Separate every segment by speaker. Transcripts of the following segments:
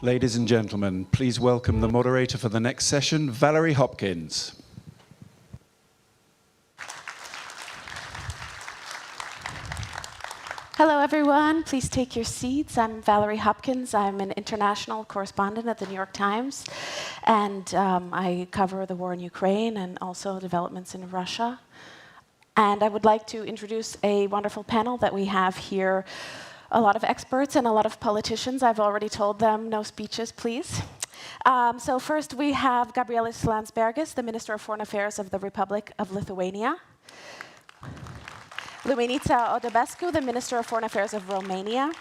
Speaker 1: Ladies and gentlemen, please welcome the moderator for the next session, Valerie Hopkins.
Speaker 2: Hello, everyone. Please take your seats. I'm Valerie Hopkins. I'm an international correspondent at the New York Times, and I cover the war in Ukraine and also developments in Russia. And I would like to introduce a wonderful panel that we have here. A lot of experts and a lot of politicians. I've already told them no speeches, please. So first we have Gabrielius Landsbergis, the Minister of Foreign Affairs of the Republic of Lithuania. Luminita Odobescu, the Minister of Foreign Affairs of Romania.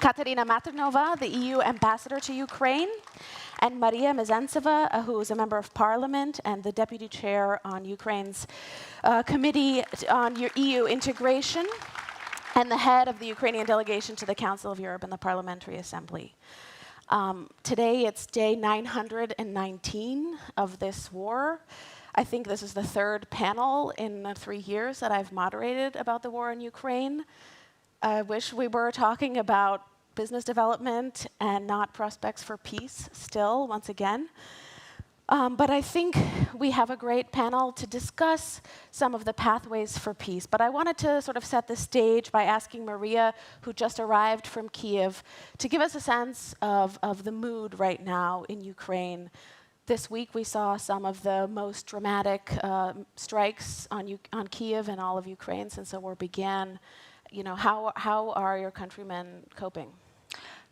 Speaker 2: Katarína Mathernová, the EU Ambassador to Ukraine. And Mariia Mezentseva, who is a member of Parliament and the Deputy Chair on Ukraine's Committee on EU Integration, and the head of the Ukrainian Delegation to the Council of Europe and the Parliamentary Assembly. Today, it's day 919 of this war. I think this is the third panel in 3 years that I've moderated about the war in Ukraine. I wish we were talking about business development and not prospects for peace still, once again. But I think we have a great panel to discuss some of the pathways for peace. But I wanted to sort of set the stage by asking Mariia, who just arrived from Kiev, to give us a sense of the mood right now in Ukraine. This week we saw some of the most dramatic strikes on Kiev and all of Ukraine since the war began. You know, how are your countrymen coping?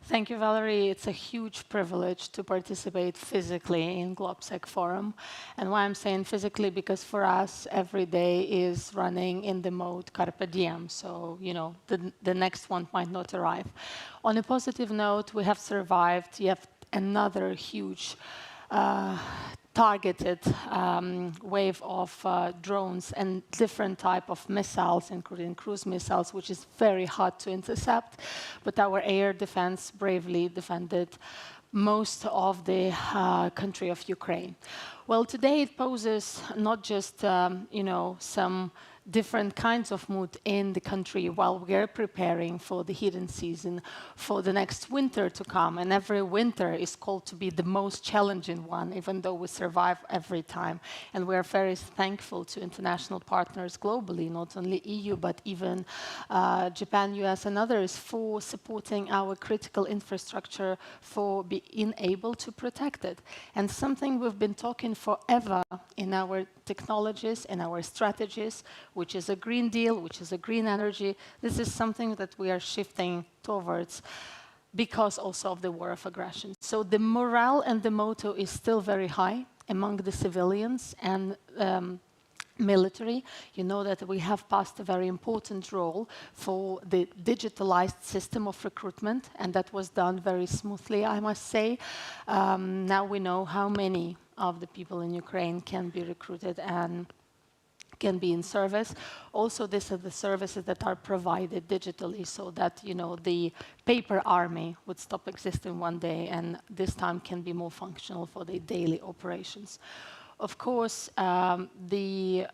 Speaker 3: Thank you, Valerie. It's a huge privilege to participate physically in Globsec Forum. And why I'm saying physically, because for us, every day is running in the mode carpe diem. So, you know, the next one might not arrive. On a positive note, we have survived yet another huge targeted wave of drones and different type of missiles, including cruise missiles, which is very hard to intercept. But our air defense bravely defended most of the country of Ukraine. Well, today it poses not just you know, some different kinds of mood in the country while we are preparing for the heating season, for the next winter to come. And every winter is called to be the most challenging one, even though we survive every time. And we are very thankful to international partners globally, not only EU, but even Japan, US, and others for supporting our critical infrastructure, for being able to protect it. And something we've been talking forever in our technologies, in our strategies, which is a Green Deal, which is a green energy. This is something that we are shifting towards because also of the war of aggression. So the morale and the motto is still very high among the civilians and military. You know that we have passed a very important role for the digitalized system of recruitment, and that was done very smoothly, I must say. Now we know how many of the people in Ukraine can be recruited and can be in service. Also, these are the services that are provided digitally so that, you know, the paper army would stop existing one day and this time can be more functional for the daily operations. Of course, the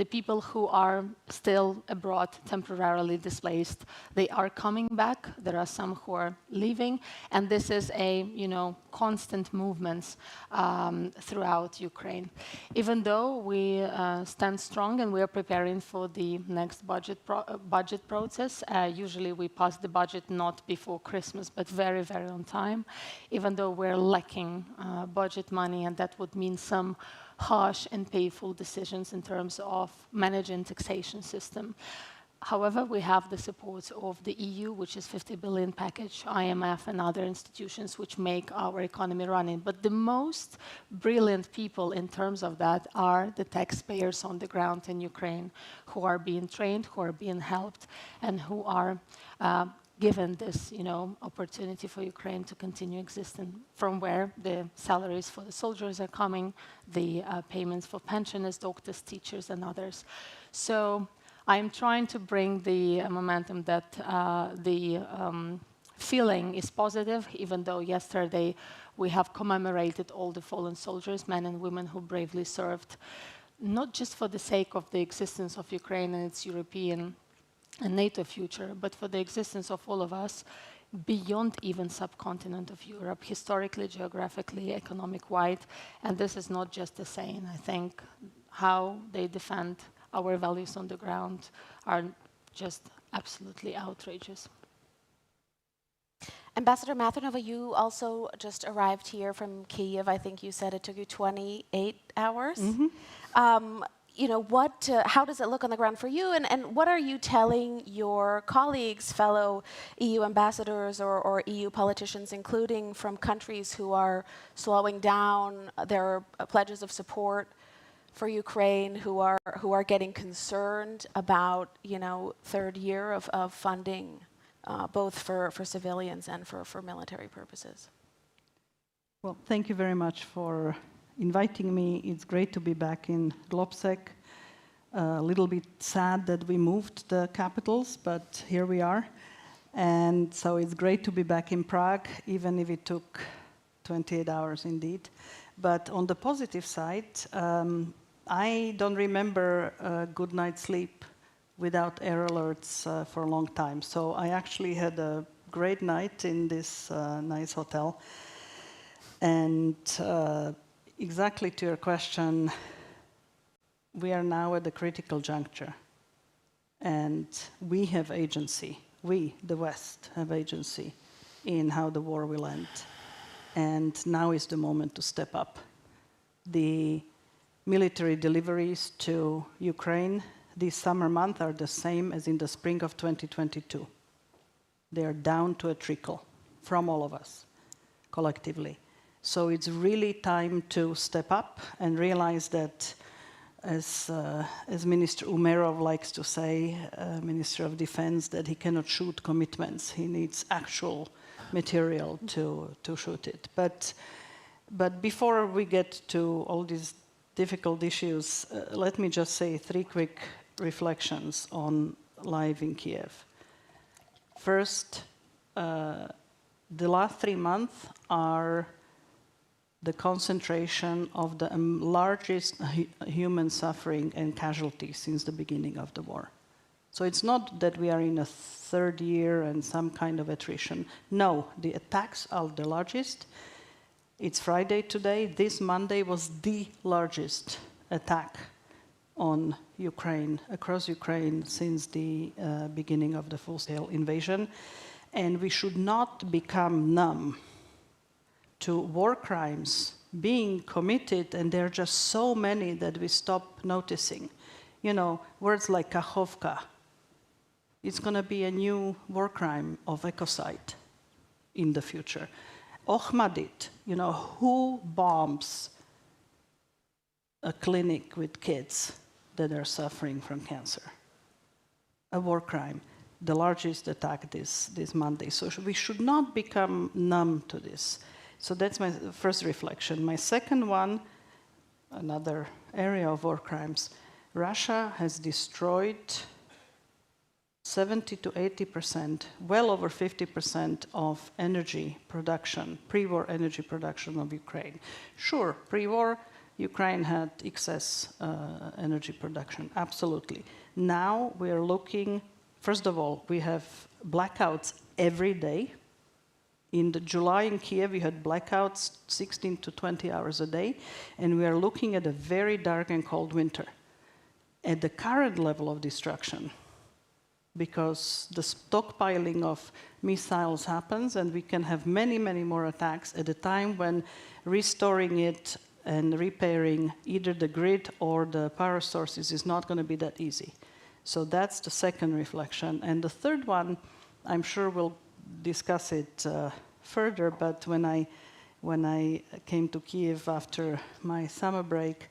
Speaker 3: people who are still abroad, temporarily displaced, they are coming back. There are some who are leaving, and this is a, you know, constant movements throughout Ukraine. Even though we stand strong and we are preparing for the next budget process, usually we pass the budget not before Christmas, but very, very on time. Even though we're lacking budget money, and that would mean some harsh and painful decisions in terms of managing taxation system. However, we have the support of the EU, which is 50 billion package, IMF and other institutions which make our economy running. But the most brilliant people in terms of that are the taxpayers on the ground in Ukraine, who are being trained, who are being helped, and who are given this, you know, opportunity for Ukraine to continue existing, from where the salaries for the soldiers are coming, the payments for pensioners, doctors, teachers, and others. So I'm trying to bring the momentum that the feeling is positive, even though yesterday we have commemorated all the fallen soldiers, men and women who bravely served, not just for the sake of the existence of Ukraine and its European and NATO future, but for the existence of all of us beyond even subcontinent of Europe, historically, geographically, economic-wide. And this is not just a saying. I think how they defend our values on the ground are just absolutely outrageous.
Speaker 2: Ambassador Mathernová, you also just arrived here from Kyiv. I think you said it took you 28 hours. You know, how does it look on the ground for you? And what are you telling your colleagues, fellow EU ambassadors or EU politicians, including from countries who are slowing down their pledges of support for Ukraine, who are getting concerned about, you know, third year of funding, both for civilians and for military purposes?
Speaker 4: Well, thank you very much for inviting me. It's great to be back in Globsec. A little bit sad that we moved the capitals, but here we are. And so it's great to be back in Prague, even if it took 28 hours indeed. But on the positive side, I don't remember a good night's sleep without air alerts for a long time. So I actually had a great night in this nice hotel. And exactly to your question, we are now at a critical juncture. And we have agency. We, the West, have agency in how the war will end. And now is the moment to step up. The military deliveries to Ukraine this summer month are the same as in the spring of 2022. They are down to a trickle from all of us, collectively. So it's really time to step up and realize that, as Minister Umerov likes to say, Minister of Defense, that he cannot shoot commitments. He needs actual material to shoot it. But before we get to all these difficult issues, let me just say 3 quick reflections on life in Kiev. First, the last 3 months are the concentration of the largest human suffering and casualties since the beginning of the war. So it's not that we are in a third year and some kind of attrition. No, the attacks are the largest. It's Friday today. This Monday was the largest attack on Ukraine, across Ukraine, since the beginning of the full-scale invasion. And we should not become numb to war crimes being committed, and there are just so many that we stop noticing. You know, words like Kachovka. It's going to be a new war crime of ecocide in the future. Ohmadit, you know, who bombs a clinic with kids that are suffering from cancer? A war crime, the largest attack this Monday. So we should not become numb to this. So that's my first reflection. My second one, another area of war crimes. Russia has destroyed 70 to 80%, well over 50% of energy production, pre-war energy production of Ukraine. Sure, pre-war, Ukraine had excess energy production, absolutely. Now we are looking, first of all, we have blackouts every day. In July in Kiev, we had blackouts 16 to 20 hours a day, and we are looking at a very dark and cold winter. At the current level of destruction, because the stockpiling of missiles happens, and we can have many, many more attacks at a time when restoring it and repairing either the grid or the power sources is not going to be that easy. So that's the second reflection. And the third one, I'm sure we'll discuss it further, but when I came to Kiev after my summer break,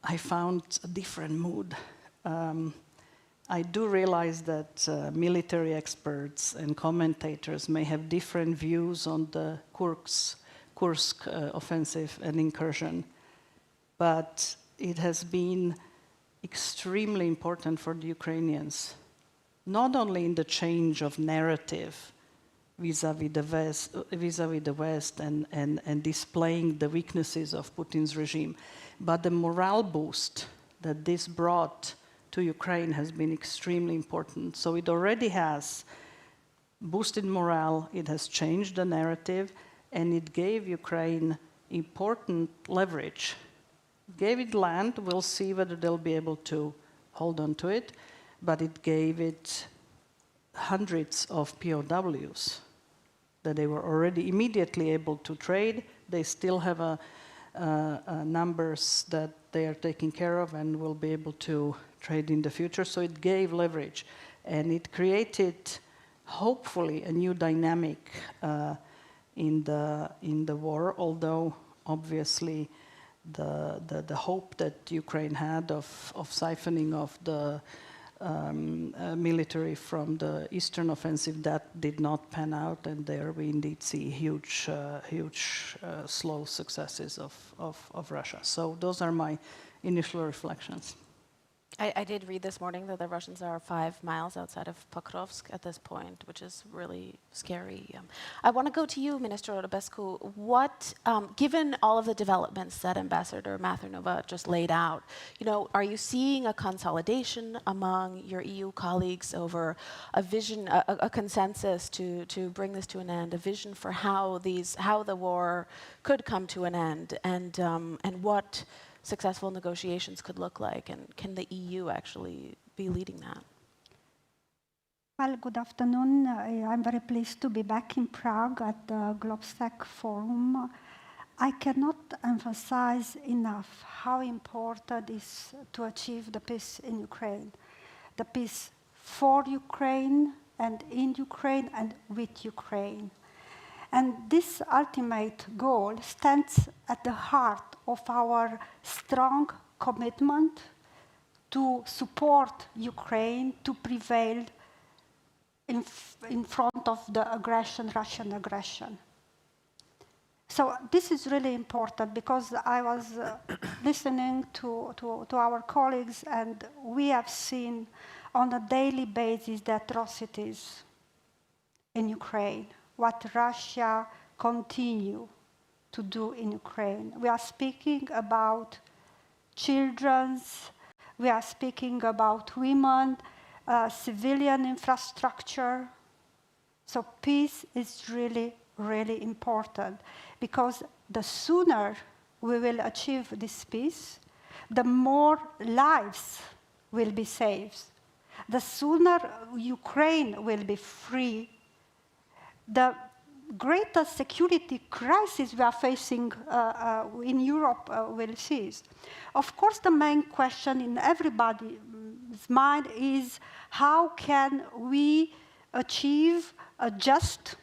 Speaker 4: I found a different mood. I do realize that military experts and commentators may have different views on the Kursk offensive and incursion, but it has been extremely important for the Ukrainians, not only in the change of narrative vis-à-vis the West and displaying the weaknesses of Putin's regime, but the morale boost that this brought to Ukraine has been extremely important. So it already has boosted morale, it has changed the narrative, and it gave Ukraine important leverage. It gave it land, we'll see whether they'll be able to hold on to it, but it gave it hundreds of POWs that they were already immediately able to trade. They still have numbers that they are taking care of and will be able to trade in the future. So it gave leverage, and it created, hopefully, a new dynamic in the war. Although obviously the hope that Ukraine had of siphoning off the military from the eastern offensive, that did not pan out, and there we indeed see huge slow successes of Russia. So those are my initial reflections.
Speaker 2: I did read this morning that the Russians are 5 miles outside of Pokrovsk at this point, which is really scary. I want to go to you, Minister Odobescu. What, given all of the developments that Ambassador Mathernová just laid out, are you seeing a consolidation among your EU colleagues over a vision, a consensus to bring this to an end, a vision for how the war could come to an end, and what successful negotiations could look like, and can the EU actually be leading that?
Speaker 5: Well, good afternoon. I'm very pleased to be back in Prague at the GlobSec Forum. I cannot emphasize enough how important it is to achieve the peace in Ukraine. The peace for Ukraine and in Ukraine and with Ukraine. And this ultimate goal stands at the heart of our strong commitment to support Ukraine to prevail in front of the Russian aggression. So this is really important, because I was listening to our colleagues, and we have seen on a daily basis the atrocities in Ukraine, what Russia continue to do in Ukraine. We are speaking about children, we are speaking about women, civilian infrastructure. So peace is really, really important, because the sooner we will achieve this peace, the more lives will be saved. The sooner Ukraine will be free, the greater security crisis we are facing in Europe will cease. Of course, the main question in everybody's mind is, how can we achieve a just,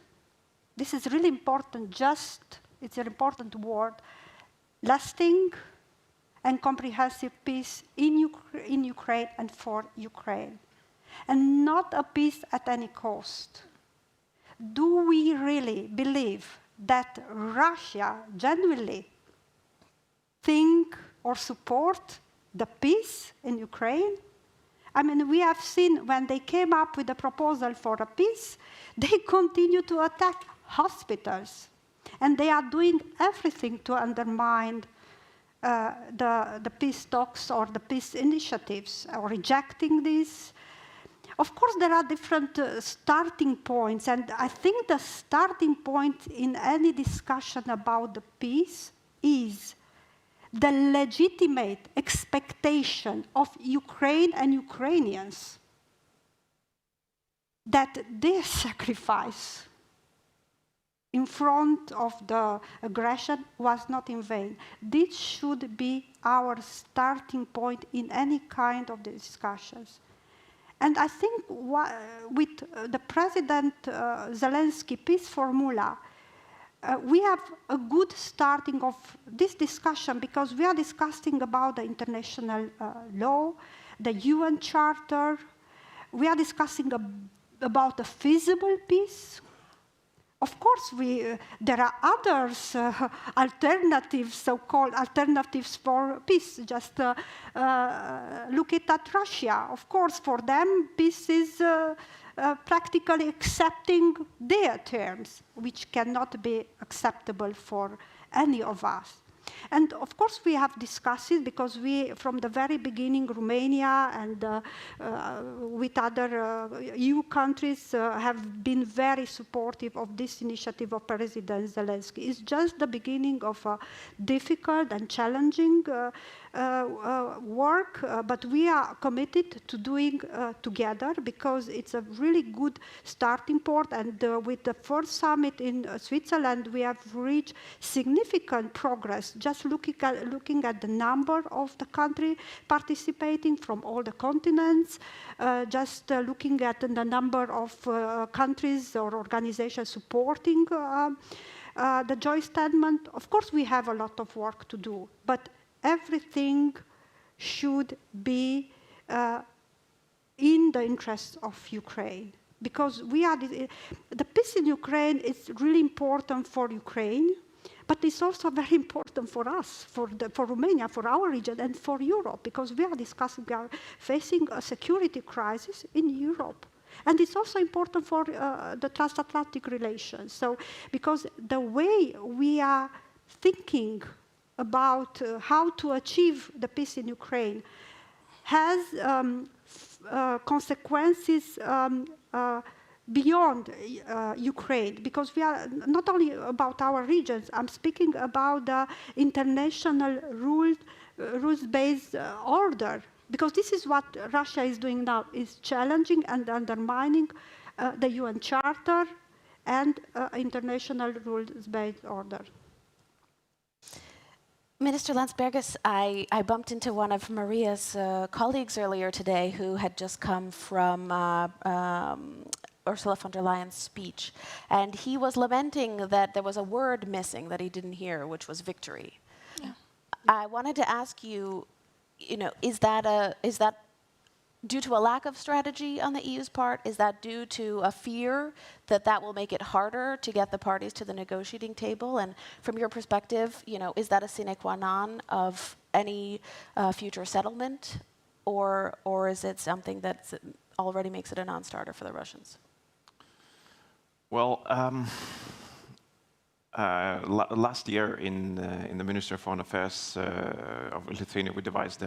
Speaker 5: this is really important, just, it's an important word, lasting and comprehensive peace in Ukraine and for Ukraine. And not a peace at any cost. Do we really believe that Russia genuinely think or support the peace in Ukraine? I mean, we have seen when they came up with a proposal for a peace, they continue to attack hospitals. And they are doing everything to undermine the peace talks or the peace initiatives, or rejecting this. Of course, there are different starting points, and I think the starting point in any discussion about the peace is the legitimate expectation of Ukraine and Ukrainians that their sacrifice in front of the aggression was not in vain. This should be our starting point in any kind of discussions. And I think with the President Zelensky peace formula, we have a good starting of this discussion, because we are discussing about the international law, the UN Charter. We are discussing about a feasible peace. Of course, there are others, alternatives, so-called alternatives for peace. Just look at Russia. Of course, for them, peace is practically accepting their terms, which cannot be acceptable for any of us. And of course, we have discussed it because we, from the very beginning, Romania and with other EU countries have been very supportive of this initiative of President Zelensky. It's just the beginning of a difficult and challenging work, but we are committed to doing together because it's a really good starting point. And with the first summit in Switzerland, we have reached significant progress. Just looking at the number of the country participating from all the continents, just looking at the number of countries or organizations supporting the joint statement. Of course, we have a lot of work to do, but everything should be in the interests of Ukraine, because we are the peace in Ukraine is really important for Ukraine, but it's also very important for us, for Romania, for our region, and for Europe, because we are facing a security crisis in Europe. And it's also important for the transatlantic relations. So, because the way we are thinking about how to achieve the peace in Ukraine has consequences beyond Ukraine, because we are not only about our regions. I'm speaking about the international rules-based order, because this is what Russia is doing now, is challenging and undermining the UN Charter and international rules-based order.
Speaker 2: Minister Landsbergis, I bumped into one of Maria's colleagues earlier today who had just come from Ursula von der Leyen's speech, and he was lamenting that there was a word missing that he didn't hear, which was victory. Yeah. I wanted to ask you, is that due to a lack of strategy on the EU's part? Is that due to a fear that that will make it harder to get the parties to the negotiating table? And from your perspective, is that a sine qua non of any future settlement, or is it something that already makes it a non-starter for the Russians?
Speaker 6: Well, last year in the Minister of Foreign Affairs of Lithuania, we devised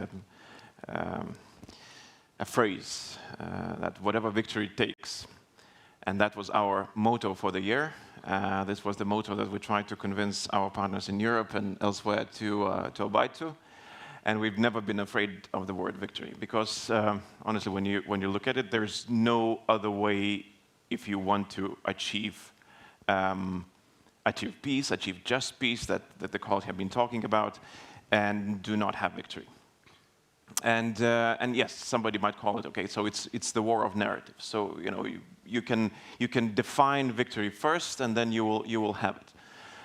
Speaker 6: a phrase that whatever victory takes, and that was our motto for the year. This was the motto that we tried to convince our partners in Europe and elsewhere to abide to, and we've never been afraid of the word victory, because honestly, when you look at it, there's no other way if you want to achieve peace, achieve just peace that the colleagues have been talking about, and do not have victory. And yes, somebody might call it, okay, so it's the war of narrative. So you can define victory first, and then you will have it.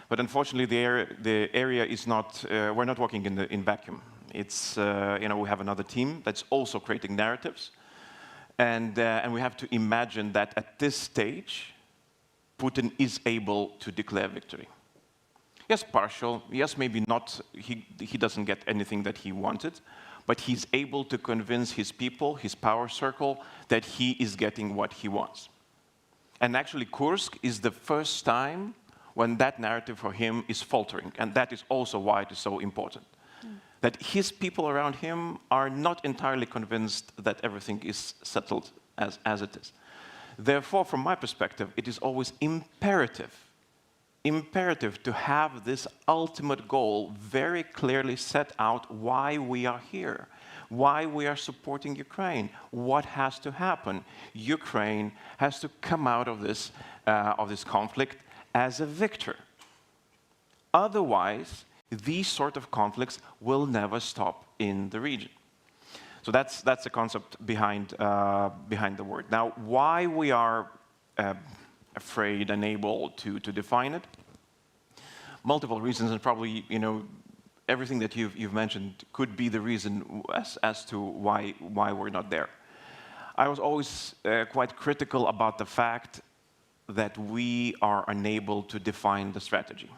Speaker 6: But unfortunately, the area is not. We're not working in vacuum. It's we have another team that's also creating narratives, and we have to imagine that at this stage, Putin is able to declare victory. Yes, partial. Yes, maybe not. He doesn't get anything that he wanted. But he's able to convince his people, his power circle, that he is getting what he wants. And actually, Kursk is the first time when that narrative for him is faltering. And that is also why it is so important. That his people around him are not entirely convinced that everything is settled as it is. Therefore, from my perspective, it is always imperative to have this ultimate goal very clearly set out, why we are here, why we are supporting Ukraine, what has to happen. Ukraine has to come out of this conflict as a victor. Otherwise, these sort of conflicts will never stop in the region. So that's the concept behind the word. Now, why we are afraid and able to define it? Multiple reasons, and probably everything that you've mentioned could be the reason as to why we're not there. I was always quite critical about the fact that we are unable to define the strategy.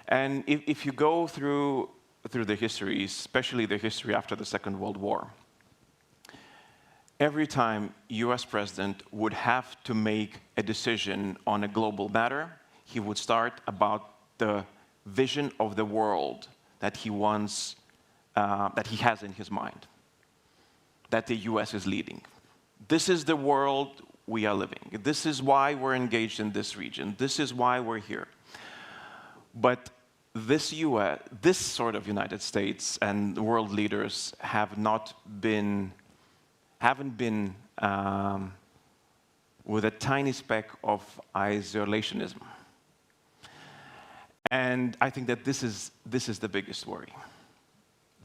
Speaker 6: And if you go through the history, especially the history after the Second World War, every time US president would have to make a decision on a global matter, he would start about the vision of the world that he wants, that he has in his mind, that the US is leading. This is the world we are living. This is why we're engaged in this region. This is why we're here. But this sort of United States and world leaders haven't been with a tiny speck of isolationism. And I think that this is the biggest worry,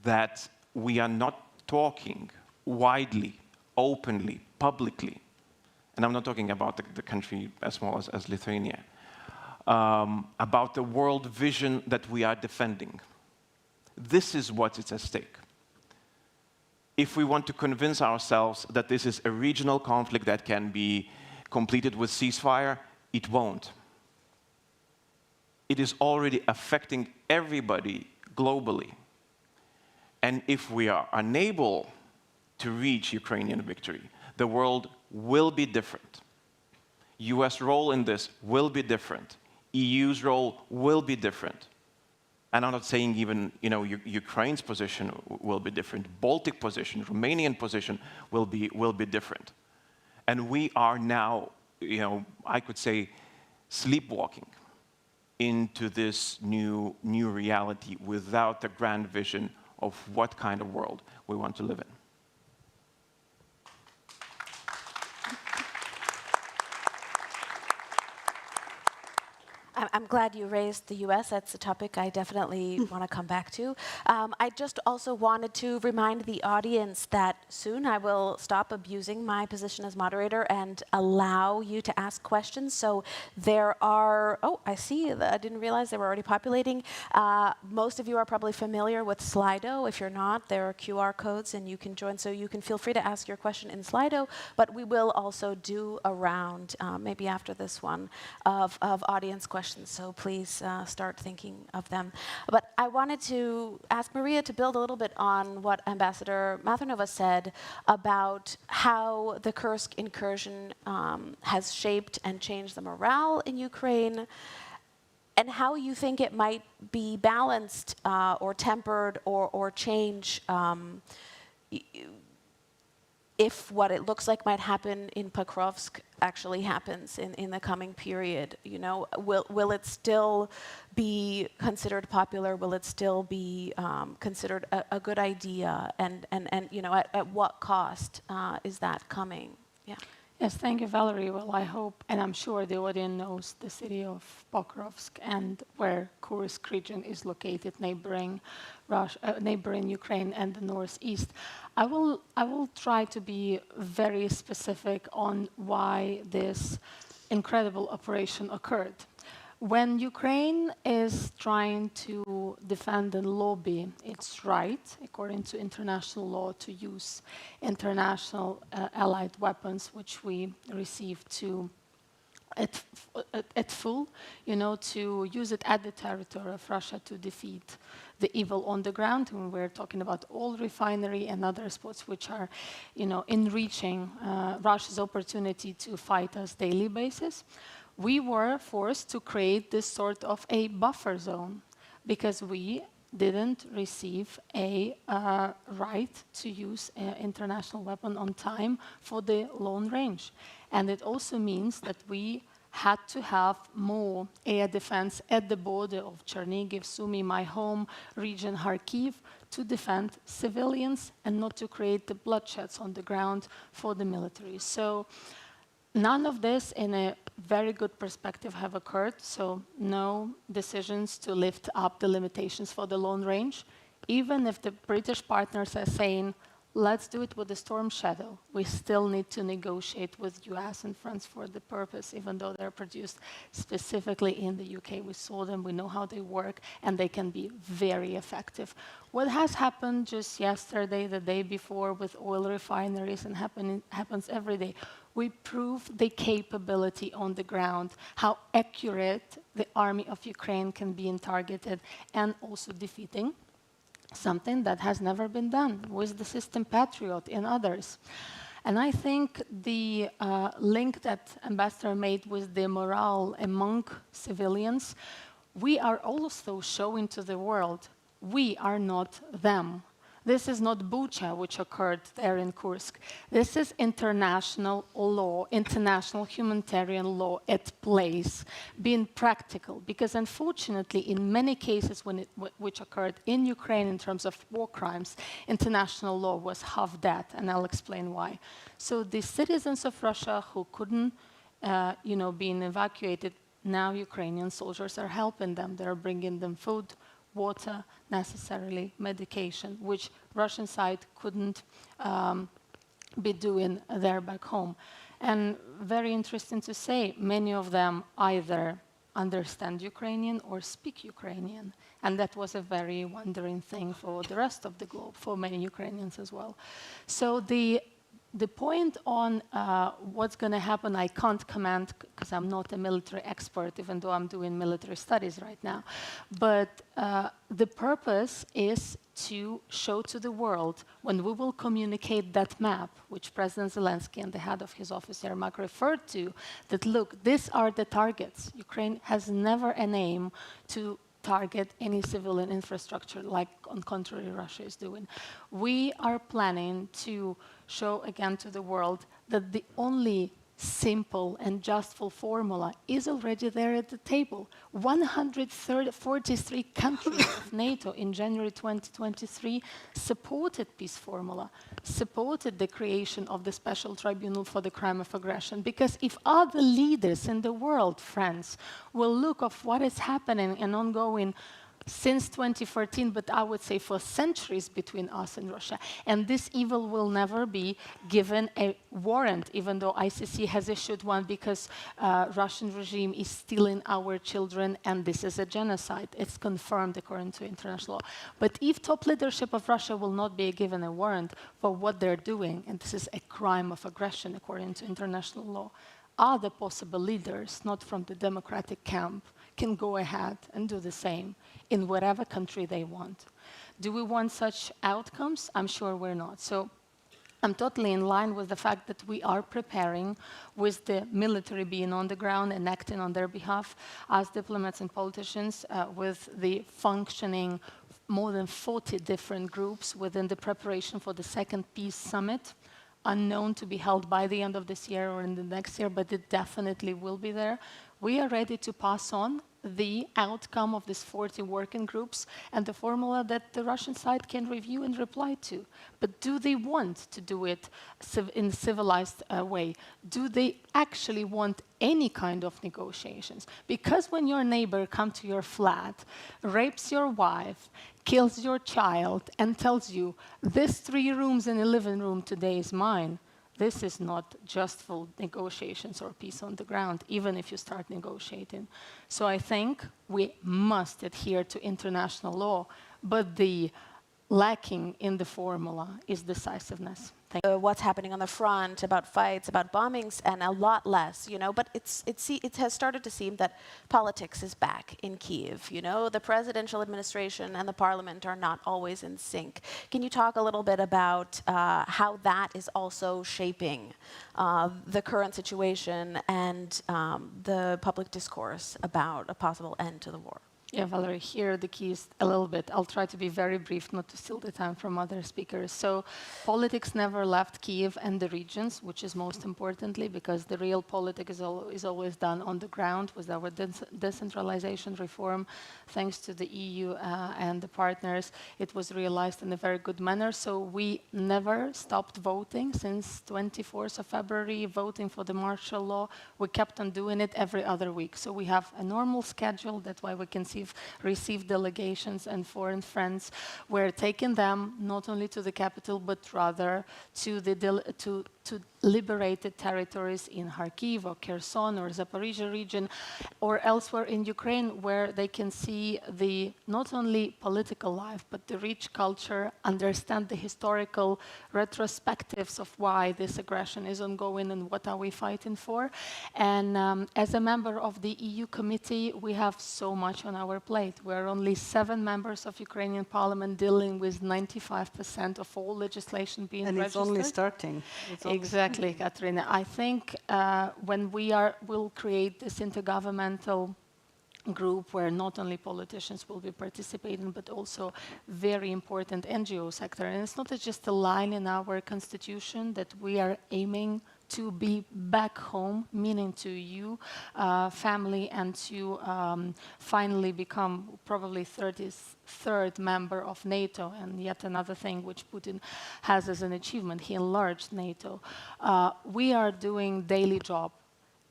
Speaker 6: that we are not talking widely, openly, publicly, and I'm not talking about the country as small as Lithuania, about the world vision that we are defending. This is what is at stake. If we want to convince ourselves that this is a regional conflict that can be completed with ceasefire, it won't. It is already affecting everybody globally. And if we are unable to reach Ukrainian victory, the world will be different. US role in this will be different. EU's role will be different. And I'm not saying even, Ukraine's position will be different. Baltic position, Romanian position will be different. And we are now, I could say, sleepwalking into this new reality without the grand vision of what kind of world we want to live in.
Speaker 2: I'm glad you raised the US. That's a topic I definitely want to come back to. I just also wanted to remind the audience that soon I will stop abusing my position as moderator and allow you to ask questions. So there are, I see, I didn't realize they were already populating. Most of you are probably familiar with Slido. If you're not, there are QR codes and you can join. So you can feel free to ask your question in Slido, but we will also do a round, maybe after this one, of audience questions. So please start thinking of them. But I wanted to ask Mariia to build a little bit on what Ambassador Mathernová said about how the Kursk incursion has shaped and changed the morale in Ukraine, and how you think it might be balanced or tempered or change if what it looks like might happen in Pokrovsk actually happens in the coming period. Will it still be considered popular? Will it still be considered a good idea? And at what cost is that coming? Yeah.
Speaker 3: Yes, thank you, Valerie. Well, I hope, and I'm sure the audience knows the city of Pokrovsk and where Kursk region is located, neighboring Ukraine and the northeast. I will try to be very specific on why this incredible operation occurred. When Ukraine is trying to defend and lobby its right, according to international law, to use international allied weapons, which we received at full, to use it at the territory of Russia to defeat the evil on the ground. And we're talking about oil refinery and other spots which are, enriching Russia's opportunity to fight us daily basis. We were forced to create this sort of a buffer zone because we didn't receive a right to use an international weapon on time for the long range. And it also means that we had to have more air defense at the border of Chernihiv, Sumy, my home region, Kharkiv, to defend civilians and not to create the bloodsheds on the ground for the military. So none of this in a very good perspective have occurred, so no decisions to lift up the limitations for the long range. Even if the British partners are saying, let's do it with the Storm Shadow, we still need to negotiate with US and France for the purpose, even though they're produced specifically in the UK. We saw them, we know how they work, and they can be very effective. What has happened just yesterday, the day before, with oil refineries, and happens every day, we prove the capability on the ground, how accurate the army of Ukraine can be in targeted and also defeating something that has never been done with the system Patriot and others. And I think the link that Ambassador made with the morale among civilians, we are also showing to the world we are not them. This is not Bucha, which occurred there in Kursk. This is international law, international humanitarian law at place, being practical. Because unfortunately, in many cases which occurred in Ukraine in terms of war crimes, international law was half that, and I'll explain why. So the citizens of Russia who couldn't, being evacuated, now Ukrainian soldiers are helping them. They're bringing them food, water, necessarily medication, which Russian side couldn't be doing there back home. And very interesting to say, many of them either understand Ukrainian or speak Ukrainian. And that was a very wondering thing for the rest of the globe, for many Ukrainians as well. So the point on what's going to happen, I can't comment because I'm not a military expert, even though I'm doing military studies right now. But the purpose is to show to the world, when we will communicate that map, which President Zelensky and the head of his office, Yermak, referred to, that look, these are the targets. Ukraine has never an aim to target any civilian infrastructure like, on contrary, Russia is doing. We are planning to show again to the world that the only simple and justful formula is already there at the table. 143 countries of NATO in January 2023 supported peace formula, supported the creation of the special tribunal for the crime of aggression. Because if other leaders in the world, friends, will look of what is happening and ongoing since 2014, but I would say for centuries between us and Russia. And this evil will never be given a warrant, even though ICC has issued one, because Russian regime is stealing our children, and this is a genocide. It's confirmed according to international law. But if top leadership of Russia will not be given a warrant for what they're doing, and this is a crime of aggression according to international law, other possible leaders, not from the democratic camp, can go ahead and do the same in whatever country they want. Do we want such outcomes? I'm sure we're not. So I'm totally in line with the fact that we are preparing, with the military being on the ground and acting on their behalf as diplomats and politicians, with the functioning more than 40 different groups within the preparation for the second peace summit, unknown to be held by the end of this year or in the next year, but it definitely will be there. We are ready to pass on the outcome of these 40 working groups and the formula that the Russian side can review and reply to. But do they want to do it in a civilized way? Do they actually want any kind of negotiations? Because when your neighbor comes to your flat, rapes your wife, kills your child, and tells you, this 3 rooms and a living room today is mine, this is not just for negotiations or peace on the ground, even if you start negotiating. So I think we must adhere to international law, but the lacking in the formula is decisiveness.
Speaker 2: What's happening on the front, about fights, about bombings, and a lot less, But it has started to seem that politics is back in Kyiv, The presidential administration and the parliament are not always in sync. Can you talk a little bit about how that is also shaping the current situation and the public discourse about a possible end to the war?
Speaker 3: Yeah, Valerie, here the key is a little bit. I'll try to be very brief, not to steal the time from other speakers. So politics never left Kyiv and the regions, which is most importantly, because the real politics is always done on the ground with our decentralization reform. Thanks to the EU and the partners, it was realized in a very good manner. So we never stopped voting since 24th of February, voting for the martial law. We kept on doing it every other week. So we have a normal schedule. That's why we can receive delegations and foreign friends. We're taking them not only to the capital, but rather to to liberated territories in Kharkiv or Kherson or Zaporizhia region or elsewhere in Ukraine, where they can see the not only political life, but the rich culture, understand the historical retrospectives of why this aggression is ongoing and what are we fighting for. And as a member of the EU committee, we have so much on our plate. We're only 7 members of Ukrainian parliament dealing with 95% of all legislation being registered.
Speaker 4: And it's only starting.
Speaker 3: Exactly, Katarína. I think when we'll create this intergovernmental group where not only politicians will be participating, but also very important NGO sector. And it's not just a line in our constitution that we are aiming to be back home, meaning to you, family, and to finally become probably 33rd member of NATO. And yet another thing which Putin has as an achievement, he enlarged NATO. We are doing daily job.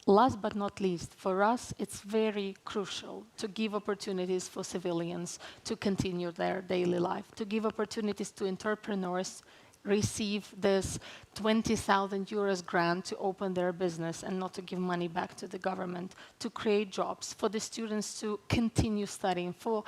Speaker 3: Last but not least, for us, it's very crucial to give opportunities for civilians to continue their daily life, to give opportunities to entrepreneurs receive this 20,000 euros grant to open their business and not to give money back to the government, to create jobs, for the students to continue studying, for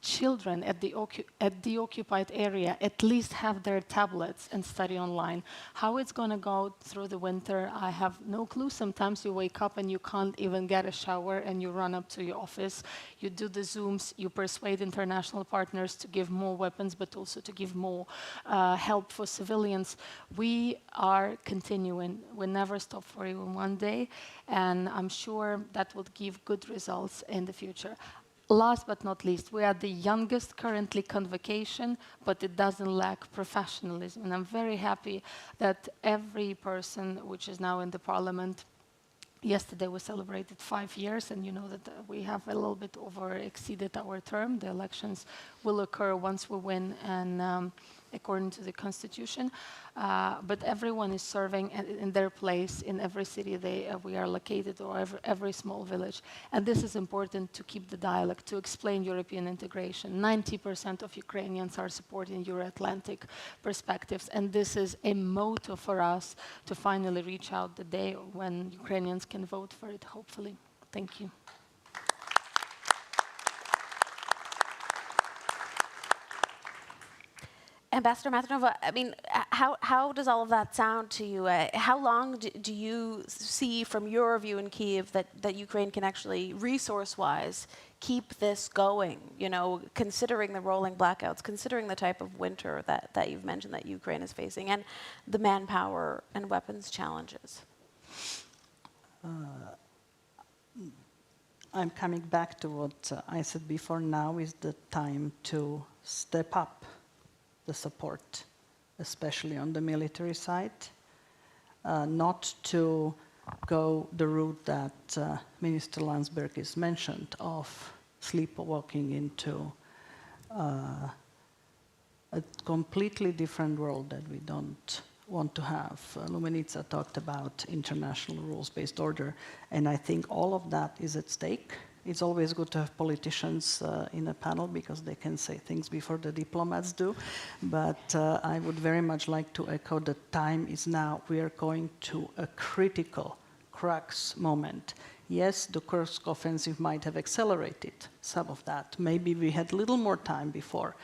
Speaker 3: children at the occupied area at least have their tablets and study online. How it's going to go through the winter, I have no clue. Sometimes you wake up and you can't even get a shower and you run up to your office, you do the Zooms, you persuade international partners to give more weapons, but also to give more help for civilians. We are continuing. We never stop for even one day, and I'm sure that will give good results in the future. Last but not least, we are the youngest currently convocation, but it doesn't lack professionalism. And I'm very happy that every person which is now in the parliament, yesterday we celebrated 5 years, and you know that we have a little bit exceeded our term. The elections will occur once we win, and according to the constitution. But everyone is serving in their place in every city we are located, or every small village. And this is important to keep the dialogue, to explain European integration. 90% of Ukrainians are supporting Euro-Atlantic perspectives. And this is a motto for us to finally reach out the day when Ukrainians can vote for it, hopefully. Thank you.
Speaker 2: Ambassador Mathernová, I mean, how does all of that sound to you? How long do you see, from your view in Kyiv, that Ukraine can actually, resource-wise, keep this going? You know, considering the rolling blackouts, considering the type of winter that you've mentioned that Ukraine is facing, and the manpower and weapons challenges.
Speaker 4: I'm coming back to what I said before. Now is the time to step up the support, especially on the military side, not to go the route that Minister Landsbergis mentioned of sleepwalking into a completely different world that we don't want to have. Luminita talked about international rules-based order, and I think all of that is at stake. It's always good to have politicians in a panel because they can say things before the diplomats do. But I would very much like to echo the time is now. We are going to a critical crux moment. Yes, the Kursk offensive might have accelerated some of that. Maybe we had a little more time before.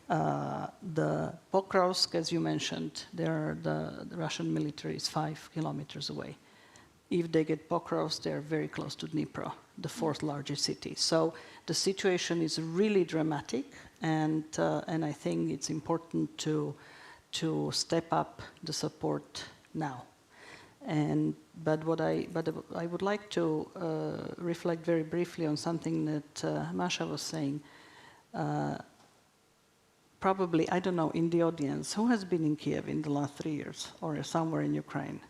Speaker 4: The Pokrovsk, as you mentioned, the Russian military is 5 kilometers away. If they get Pokrovsk, they're very close to Dnipro, the fourth largest city. So the situation is really dramatic, and I think it's important to step up the support now. But I would like to reflect very briefly on something that Masha was saying. Probably, I don't know, in the audience, who has been in Kiev in the last 3 years or somewhere in Ukraine?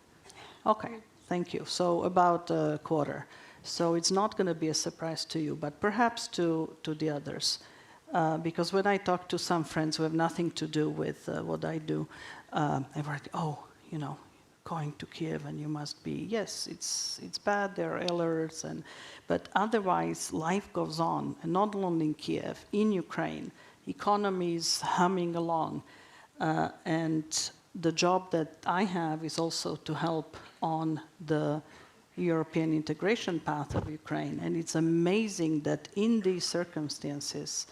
Speaker 4: Okay. Thank you. So about a quarter. So it's not going to be a surprise to you, but perhaps to the others. Because when I talk to some friends who have nothing to do with what I do, they're like, oh, you know, going to Kiev and you must be, yes, it's bad, there are alerts, but otherwise life goes on, and not only in Kiev, in Ukraine, economy is humming along, and the job that I have is also to help on the European integration path of Ukraine. And it's amazing that in these circumstances,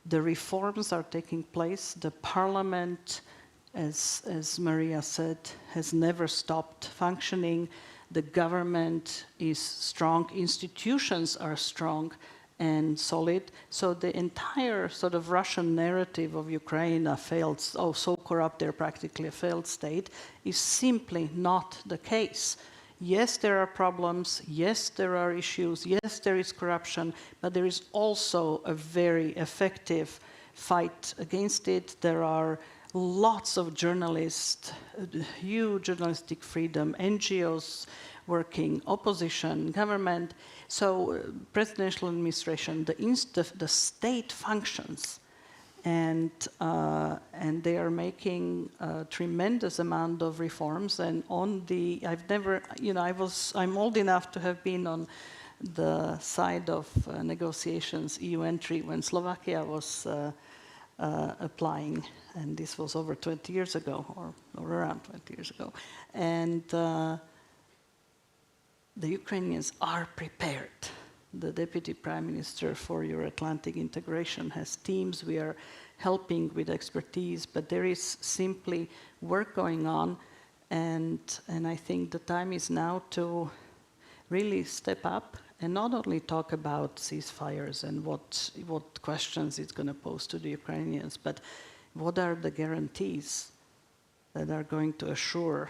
Speaker 4: the reforms are taking place. The parliament, as Mariia said, has never stopped functioning. The government is strong. Institutions are strong and solid. So the entire sort of Russian narrative of Ukraine, a failed, oh, so corrupt, they're practically a failed state, is simply not the case. yes, there are problems, yes, there are issues, yes, there is corruption, but there is also a very effective fight against it. There are lots of journalists, huge journalistic freedom, NGOs working, opposition, government. So presidential administration, the state functions, and they are making a tremendous amount of reforms. And I'm old enough to have been on the side of negotiations, EU entry, when Slovakia was applying, and this was over 20 years ago, or around 20 years ago. And the Ukrainians are prepared. The Deputy Prime Minister for Euro-Atlantic integration has teams. We are helping with expertise, but there is simply work going on, and I think the time is now to really step up and not only talk about ceasefires and what questions it's going to pose to the Ukrainians, but what are the guarantees that are going to assure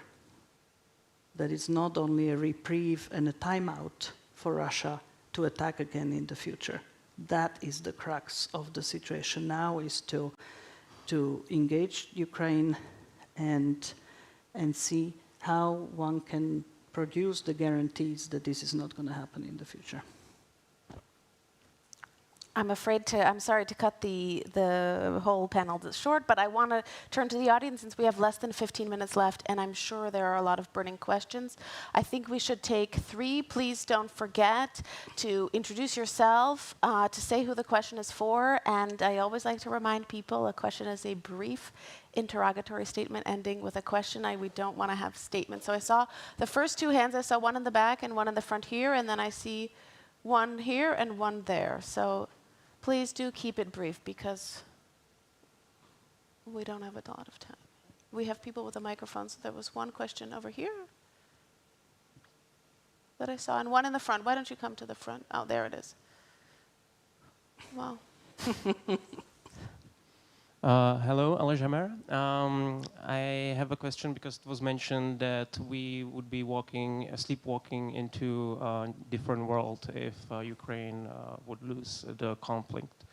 Speaker 4: that it's not only a reprieve and a timeout for Russia to attack again in the future. That is the crux of the situation now, is to engage Ukraine and see how one can produce the guarantees that this is not going to happen in the future.
Speaker 2: I'm sorry to cut the whole panel short, but I want to turn to the audience since we have less than 15 minutes left, and I'm sure there are a lot of burning questions. I think we should take 3. Please don't forget to introduce yourself, to say who the question is for, and I always like to remind people a question is a brief interrogatory statement ending with a question. We don't want to have statements. So I saw the first 2 hands. I saw one in the back and one in the front here, and then I see one here and one there. So please do keep it brief because we don't have a lot of time. We have people with the microphones. So there was one question over here that I saw, and one in the front. Why don't you come to the front? Oh, there it is. Wow.
Speaker 7: Hello, Alejandra. I have a question because it was mentioned that we would be sleepwalking into a different world if Ukraine would lose the conflict.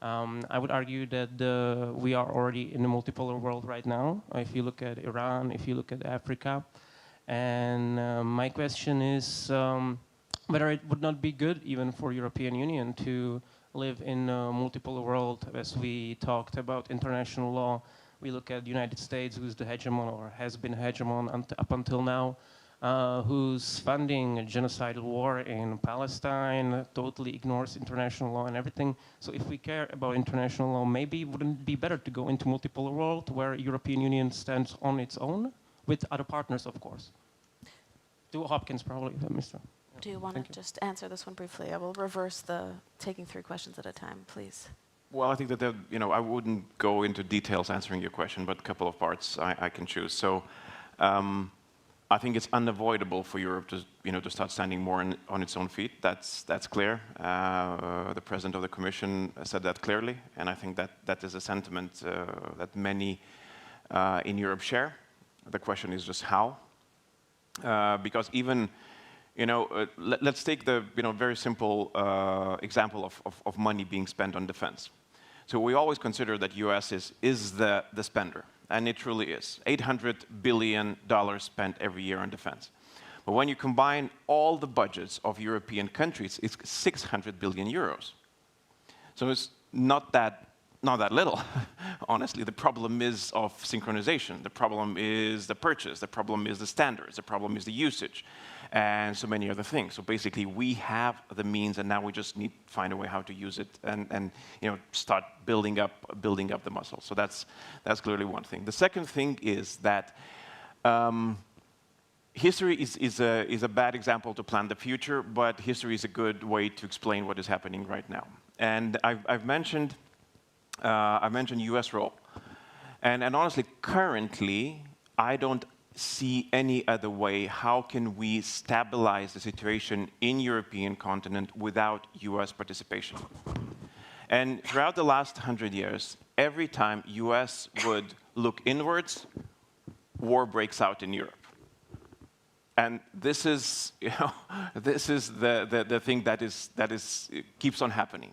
Speaker 7: I would argue that we are already in a multipolar world right now. If you look at Iran, if you look at Africa, and my question is whether it would not be good even for European Union to live in a multipolar world. As we talked about international law, we look at the United States, who's the hegemon or has been hegemon up until now, who's funding a genocidal war in Palestine, totally ignores international law and everything. So if we care about international law, maybe wouldn't it be better to go into multipolar world where European Union stands on its own, with other partners, of course? To Hopkins, probably, Mr.
Speaker 2: Do you want to just answer this one briefly? I will reverse the taking 3 questions at a time, please.
Speaker 6: Well, I think that I wouldn't go into details answering your question, but a couple of parts I can choose. So I think it's unavoidable for Europe to start standing more on its own feet. That's clear. The president of the Commission said that clearly, and I think that is a sentiment that many in Europe share. The question is just how, because even. Let's take the very simple example of money being spent on defense. So we always consider that U.S. is the spender, and it truly is. $800 billion spent every year on defense. But when you combine all the budgets of European countries, it's 600 billion euros. So it's not that little, honestly. The problem is of synchronization. The problem is the purchase. The problem is the standards. The problem is the usage. And so many other things. So basically, we have the means, and now we just need to find a way how to use it and start building up the muscle. So that's clearly one thing. The second thing is that history is a bad example to plan the future, but history is a good way to explain what is happening right now. And I've mentioned U.S. role, and honestly, currently, I don't see any other way. How can we stabilize the situation in European continent without US participation? And throughout the last 100 years, every time US would look inwards, war breaks out in Europe. And this is, this is the thing that keeps on happening.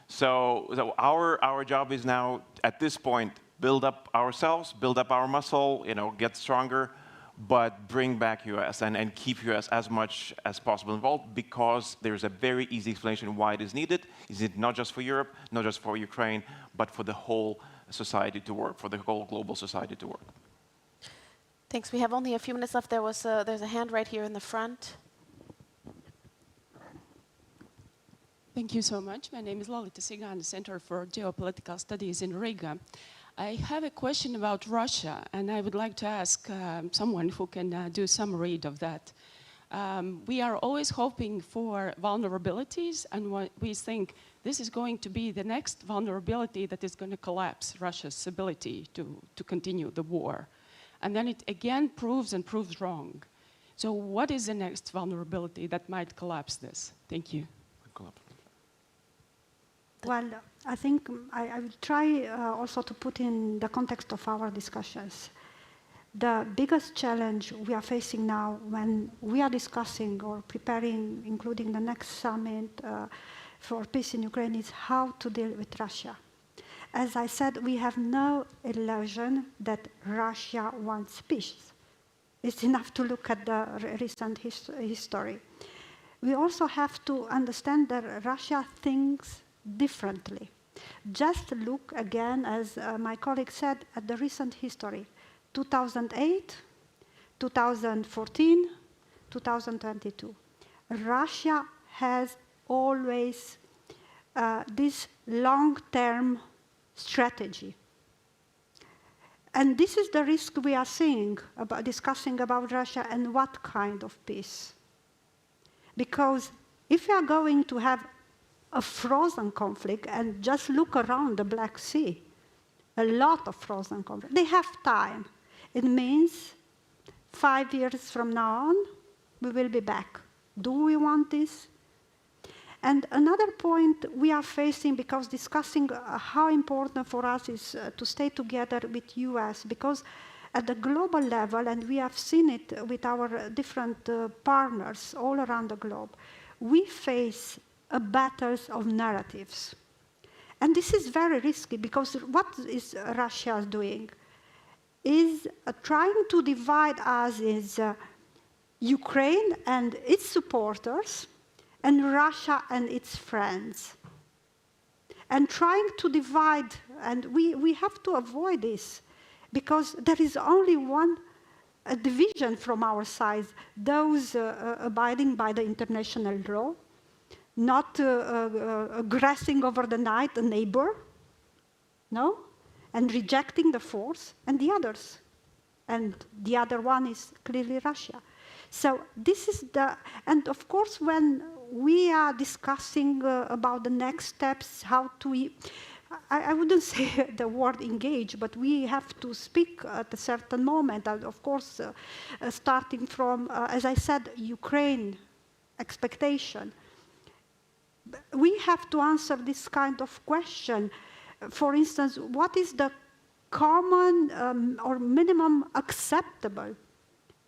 Speaker 6: So our job is now, at this point, build up ourselves, build up our muscle, get stronger, but bring back US and keep US as much as possible involved, because there's a very easy explanation why it is needed. Is it not just for Europe, not just for Ukraine, but for the whole society to work, for the whole global society to work.
Speaker 2: Thanks. We have only a few minutes left. There's a hand right here in the front.
Speaker 8: Thank you so much. My name is Lalita Sigan, Center for Geopolitical Studies in Riga. I have a question about Russia, and I would like to ask someone who can do some read of that. We are always hoping for vulnerabilities, and we think this is going to be the next vulnerability that is going to collapse Russia's ability to continue the war. And then it again proves wrong. So what is the next vulnerability that might collapse this? Thank you.
Speaker 5: Well, I think I will try also to put in the context of our discussions. The biggest challenge we are facing now when we are discussing or preparing, including the next summit for peace in Ukraine, is how to deal with Russia. As I said, we have no illusion that Russia wants peace. It's enough to look at the recent history. We also have to understand that Russia thinks differently. Just look again, as my colleague said, at the recent history. 2008, 2014, 2022. Russia has always this long-term strategy. And this is the risk we are seeing about discussing about Russia and what kind of peace. Because if we are going to have a frozen conflict, and just look around the Black Sea, a lot of frozen conflict, they have time. It means 5 years from now on, we will be back. Do we want this? And another point we are facing, because discussing how important for us is to stay together with US, because at the global level, and we have seen it with our different partners all around the globe, we face battles of narratives. And this is very risky, because what is Russia doing? Is trying to divide us is Ukraine and its supporters, and Russia and its friends. And trying to divide, and we have to avoid this, because there is only one division from our side, those abiding by the international law, not aggressing over the night a neighbor, no, and rejecting the force, and the others. And the other one is clearly Russia. So this is and of course when we are discussing about the next steps, how to, I wouldn't say the word engage, but we have to speak at a certain moment, and of course starting from, as I said, Ukraine expectation. We have to answer this kind of question. For instance, what is the common or minimum acceptable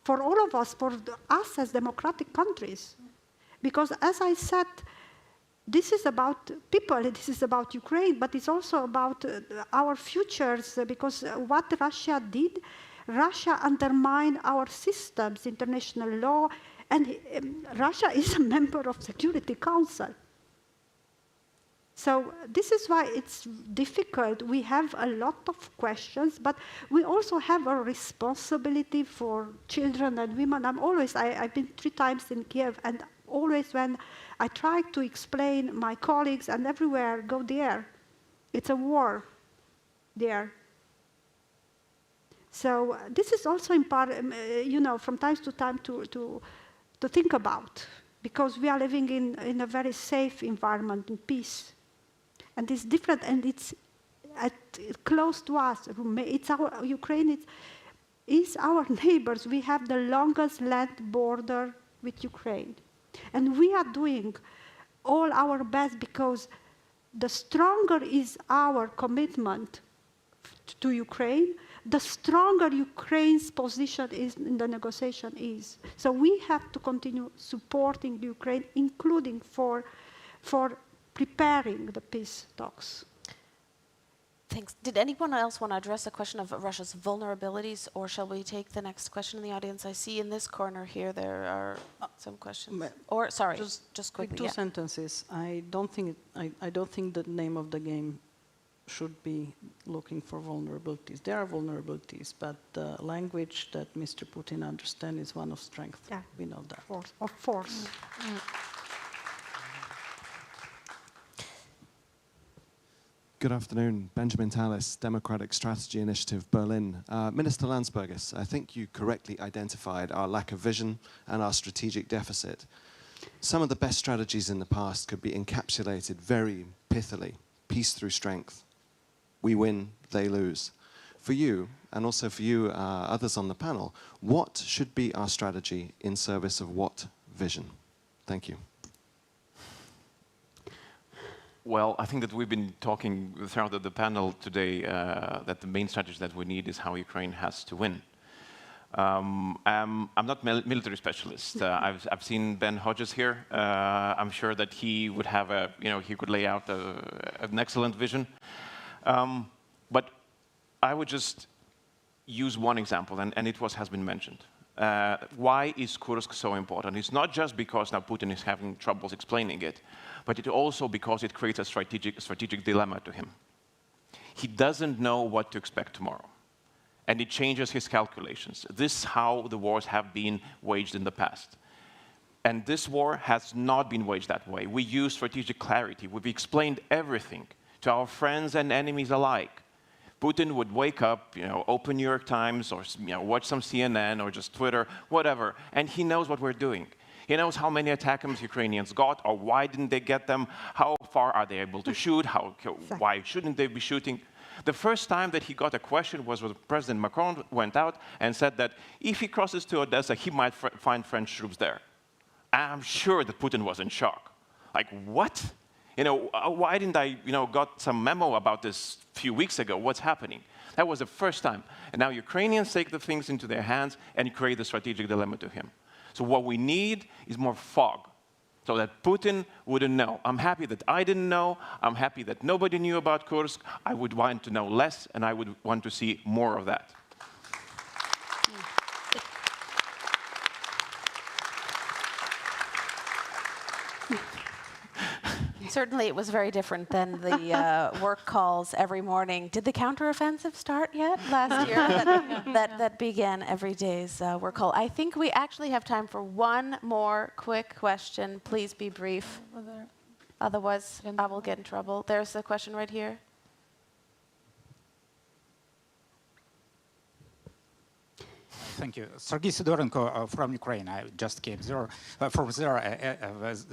Speaker 5: for all of us, for us as democratic countries? Because as I said, this is about people, this is about Ukraine, but it's also about our futures, because what Russia did, Russia undermined our systems, international law, and Russia is a member of Security Council. So this is why it's difficult. We have a lot of questions, but we also have a responsibility for children and women. I've been 3 times in Kiev, and always when I try to explain, my colleagues and everywhere go there. It's a war there. So this is also important, from time to time to think about, because we are living in a very safe environment, in peace. And it's different, and it's close to us. Ukraine is our neighbors. We have the longest land border with Ukraine. And we are doing all our best, because the stronger is our commitment to Ukraine, the stronger Ukraine's position is in the negotiation is. So we have to continue supporting Ukraine, including for preparing the peace talks.
Speaker 2: Thanks. Did anyone else want to address the question of Russia's vulnerabilities, or shall we take the next question in the audience? I see in this corner here there are some questions. Or sorry, just quickly.
Speaker 4: Two sentences. I don't think the name of the game should be looking for vulnerabilities. There are vulnerabilities, but the language that Mr. Putin understands is one of strength.
Speaker 5: Yeah.
Speaker 4: We know that.
Speaker 5: Of force.
Speaker 9: Good afternoon, Benjamin Tallis, Democratic Strategy Initiative, Berlin. Minister Landsbergis, I think you correctly identified our lack of vision and our strategic deficit. Some of the best strategies in the past could be encapsulated very pithily, peace through strength. We win, they lose. For you, and also for you others on the panel, what should be our strategy in service of what vision? Thank you.
Speaker 6: Well, I think that we've been talking throughout the panel today that the main strategy that we need is how Ukraine has to win. I'm not military specialist. I've seen Ben Hodges here. I'm sure that he would have he could lay out an excellent vision. But I would just use one example, and it has been mentioned. Why is Kursk so important? It's not just because now Putin is having troubles explaining it, but it also because it creates a strategic dilemma to him. He doesn't know what to expect tomorrow, and it changes his calculations. This is how the wars have been waged in the past. And this war has not been waged that way. We use strategic clarity. We've explained everything to our friends and enemies alike. Putin would wake up, open New York Times or watch some CNN or just Twitter, whatever, and he knows what we're doing. He knows how many attackers Ukrainians got, or why didn't they get them, how far are they able to shoot, why shouldn't they be shooting. The first time that he got a question was when President Macron went out and said that if he crosses to Odessa, he might find French troops there. I'm sure that Putin was in shock. Like, what? Why didn't I, got some memo about this a few weeks ago? What's happening? That was the first time. And now Ukrainians take the things into their hands and create the strategic dilemma to him. So what we need is more fog, so that Putin wouldn't know. I'm happy that I didn't know. I'm happy that nobody knew about Kursk. I would want to know less, and I would want to see more of that.
Speaker 2: Certainly, it was very different than the work calls every morning. Did the counteroffensive start yet last year? that began every day's work call. I think we actually have time for one more quick question. Please be brief. Otherwise, I will get in trouble. There's the question right here.
Speaker 10: Thank you. Sergei Sidorenko from Ukraine. I just came from there,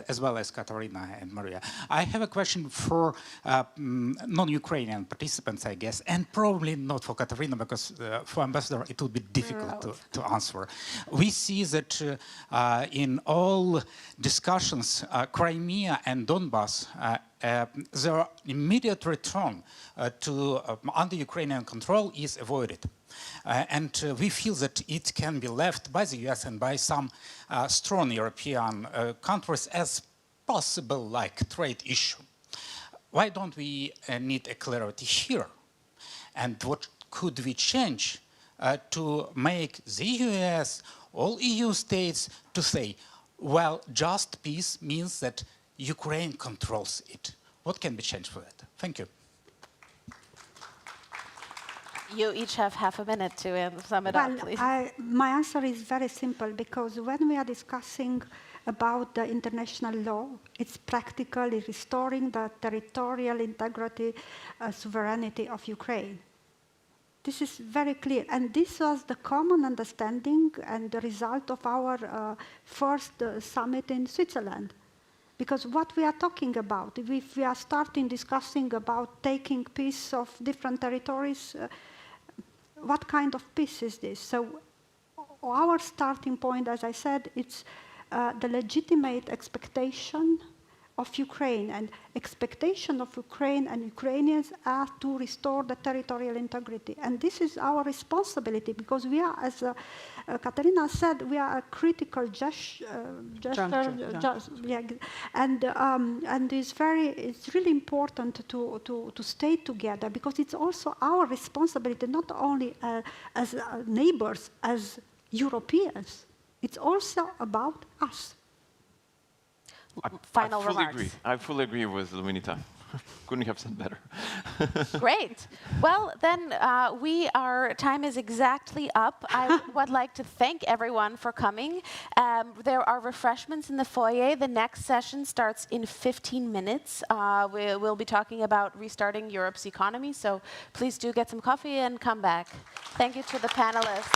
Speaker 10: as well as Katarína and Mariia. I have a question for non-Ukrainian participants, I guess, and probably not for Katarína, because for Ambassador it would be difficult to answer. We see that in all discussions, Crimea and Donbass, their immediate return to under Ukrainian control is avoided. And we feel that it can be left by the US and by some strong European countries as possible like trade issue. Why don't we need a clarity here? And what could we change to make the US, all EU states to say, well, just peace means that Ukraine controls it. What can be changed for that? Thank you.
Speaker 2: You each have half a minute to sum it up, please.
Speaker 5: My answer is very simple, because when we are discussing about the international law, it's practically restoring the territorial integrity, sovereignty of Ukraine. This is very clear, and this was the common understanding and the result of our first summit in Switzerland. Because what we are talking about, if we are starting discussing about taking peace of different territories, what kind of peace is this? So our starting point, as I said, it's the legitimate expectation of Ukraine and expectation of Ukraine and Ukrainians are to restore the territorial integrity. And this is our responsibility because we are, as Katarína said, we are a critical and it's really important to stay together because it's also our responsibility, not only as neighbors, as Europeans. It's also about us.
Speaker 2: Final remarks.
Speaker 6: I fully agree with Luminita. Couldn't have said better.
Speaker 2: Great. Well, then our time is exactly up. I would like to thank everyone for coming. There are refreshments in the foyer. The next session starts in 15 minutes. We'll be talking about restarting Europe's economy. So please do get some coffee and come back. Thank you to the panelists.